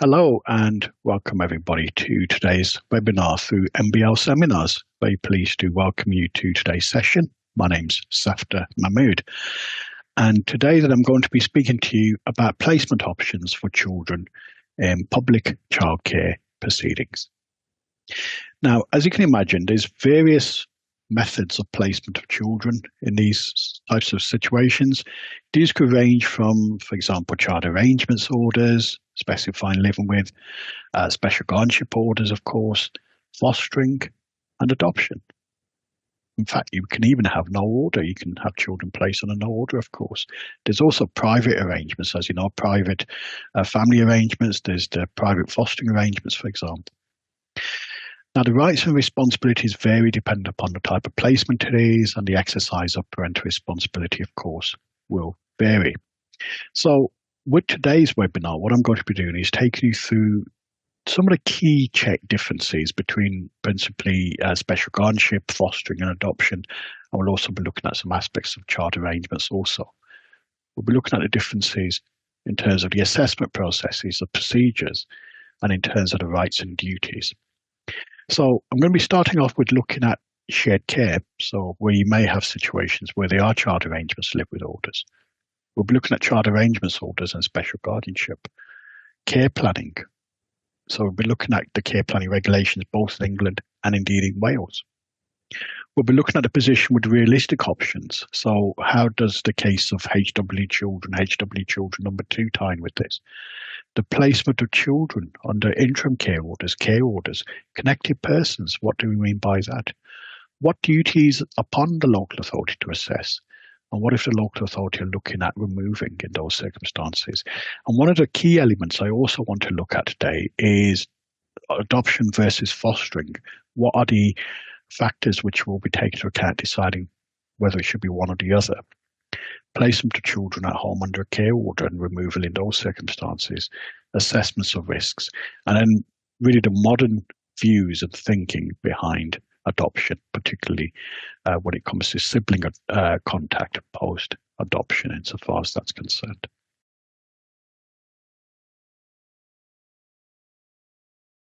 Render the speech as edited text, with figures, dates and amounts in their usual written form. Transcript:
Hello and welcome everybody to today's webinar through MBL Seminars. Very pleased to welcome you to today's session. My name's Safta Mahmood, and today that I'm going to be speaking to you about placement options for children in public childcare proceedings. Now, as you can imagine, there's various methods of placement of children in these types of situations. These could range from, for example, child arrangements orders, specifying living with, special guardianship orders, of course, fostering, and adoption. In fact, you can even have no order. You can have children placed on a no order, of course. There's also private arrangements, as you know, private family arrangements. There's the private fostering arrangements, for example. Now, the rights and responsibilities vary depending upon the type of placement it is, and the exercise of parental responsibility, of course, will vary. So with today's webinar, what I'm going to be doing is taking you through some of the key differences between principally special guardianship, fostering and adoption. And we'll also be looking at some aspects of child arrangements also. We'll be looking at the differences in terms of the assessment processes, the procedures, and in terms of the rights and duties. So I'm going to be starting off with looking at shared care. So where you may have situations where there are child arrangements, live with orders. We'll be looking at child arrangements orders and special guardianship. Care planning. So we'll be looking at the care planning regulations both in England and indeed in Wales. We'll be looking at the position with realistic options. So how does the case of HW children number 2 tie in with this? The placement of children under interim care orders, connected persons. What do we mean by that? What duties upon the local authority to assess? And what if the local authority are looking at removing in those circumstances? And one of the key elements I also want to look at today is adoption versus fostering. What are the factors which will be taken into account deciding whether it should be one or the other? Placement of children at home under a care order and removal in those circumstances, assessments of risks, and then really the modern views and thinking behind adoption, particularly when it comes to sibling contact post-adoption insofar as that's concerned.